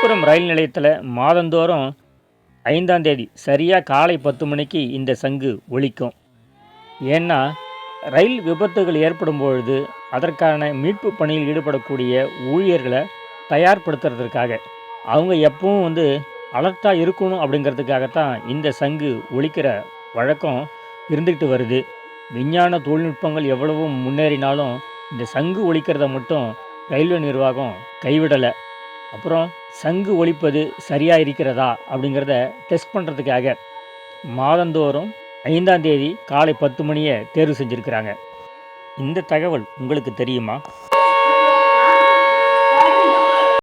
விழுப்புரம் ரயில் நிலையத்தில் மாதந்தோறும் 5ஆம் தேதி சரியாக காலை 10 மணிக்கு இந்த சங்கு ஒலிக்கும். ஏன்னா ரயில் விபத்துகள் ஏற்படும் பொழுது அதற்கான மீட்பு பணியில் ஈடுபடக்கூடிய ஊழியர்களை தயார்படுத்துறதுக்காக அவங்க எப்பவும் அலர்ட்டாக இருக்கணும் அப்படிங்கிறதுக்காகத்தான் இந்த சங்கு ஒலிக்கிற வழக்கம் இருந்துக்கிட்டு வருது. விஞ்ஞான தொழில்நுட்பங்கள் எவ்வளவோ முன்னேறினாலும் இந்த சங்கு ஒலிக்கிறத மட்டும் ரயில்வே நிர்வாகம் கைவிடலை. அப்புறம் சங்கு ஒலிப்பது சரியாக இருக்கிறதா அப்படிங்கிறத டெஸ்ட் பண்ணுறதுக்காக மாதந்தோறும் 5ஆம் தேதி காலை 10 மணியை தேர்வு செஞ்சுருக்கிறாங்க. இந்த தகவல் உங்களுக்கு தெரியுமா?